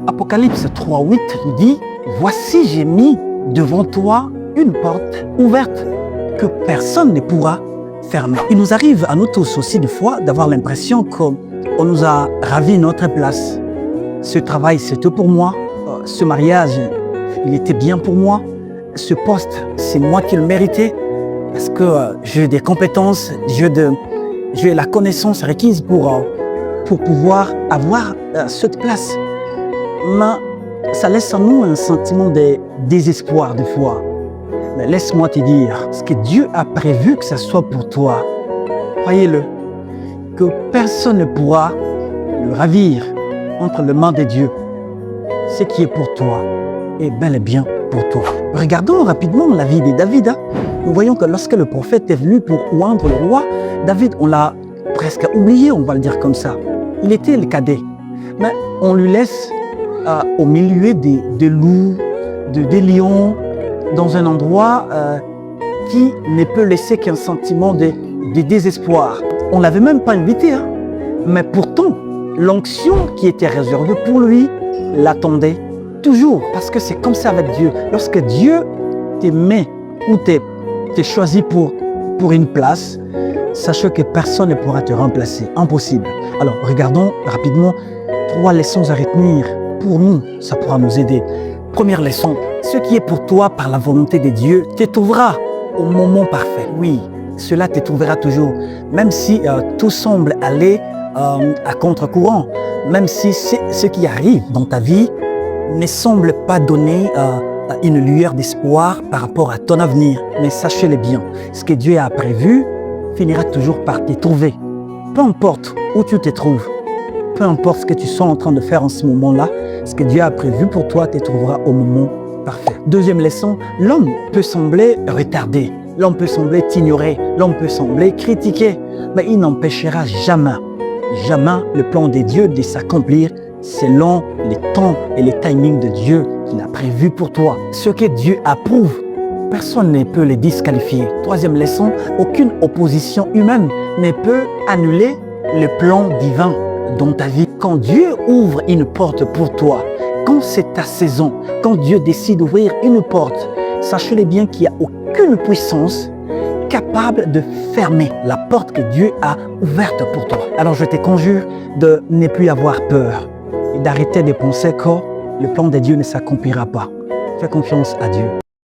Apocalypse 3:8 nous dit « Voici, j'ai mis devant toi une porte ouverte que personne ne pourra fermer. » Il nous arrive à nous tous aussi des fois d'avoir l'impression qu'on nous a ravi notre place. Ce travail, c'est tout pour moi. Ce mariage, il était bien pour moi. Ce poste, c'est moi qui le méritais parce que j'ai des compétences, j'ai la connaissance requise pour pouvoir avoir cette place. Mais ça laisse en nous un sentiment de désespoir des fois. Mais laisse-moi te dire, ce que Dieu a prévu que ce soit pour toi, croyez-le, que personne ne pourra le ravir entre les mains de Dieu. Ce qui est pour toi est bel et bien pour toi. Regardons rapidement la vie de David. Nous voyons que lorsque le prophète est venu pour oindre le roi, David, on l'a presque oublié, on va le dire comme ça. Il était le cadet, mais on lui laisse au milieu des loups, des lions, dans un endroit qui ne peut laisser qu'un sentiment de désespoir. On ne l'avait même pas invité, mais pourtant, l'onction qui était réservée pour lui l'attendait toujours, parce que c'est comme ça avec Dieu. Lorsque Dieu te met ou te choisit pour une place, sachez que personne ne pourra te remplacer. Impossible. Alors, regardons rapidement 3 leçons à retenir. Pour nous, ça pourra nous aider. Première leçon, ce qui est pour toi par la volonté de Dieu te trouvera au moment parfait. Oui, cela te trouvera toujours. Même si tout semble aller à contre-courant, même si ce qui arrive dans ta vie ne semble pas donner une lueur d'espoir par rapport à ton avenir. Mais sachez-le bien, ce que Dieu a prévu finira toujours par te trouver. Peu importe où tu te trouves, peu importe ce que tu sois en train de faire en ce moment-là, ce que Dieu a prévu pour toi te trouvera au moment parfait. Deuxième leçon, l'homme peut sembler retardé, l'homme peut sembler t'ignorer, l'homme peut sembler critiquer, mais il n'empêchera jamais le plan de Dieu de s'accomplir selon les temps et les timings de Dieu qu'il a prévu pour toi. Ce que Dieu approuve, personne ne peut les disqualifier. Troisième leçon, aucune opposition humaine ne peut annuler le plan divin dans ta vie. Quand Dieu ouvre une porte pour toi, quand c'est ta saison, quand Dieu décide d'ouvrir une porte, sachez-le bien qu'il n'y a aucune puissance capable de fermer la porte que Dieu a ouverte pour toi. Alors je te conjure de ne plus avoir peur et d'arrêter de penser que le plan de Dieu ne s'accomplira pas. Fais confiance à Dieu.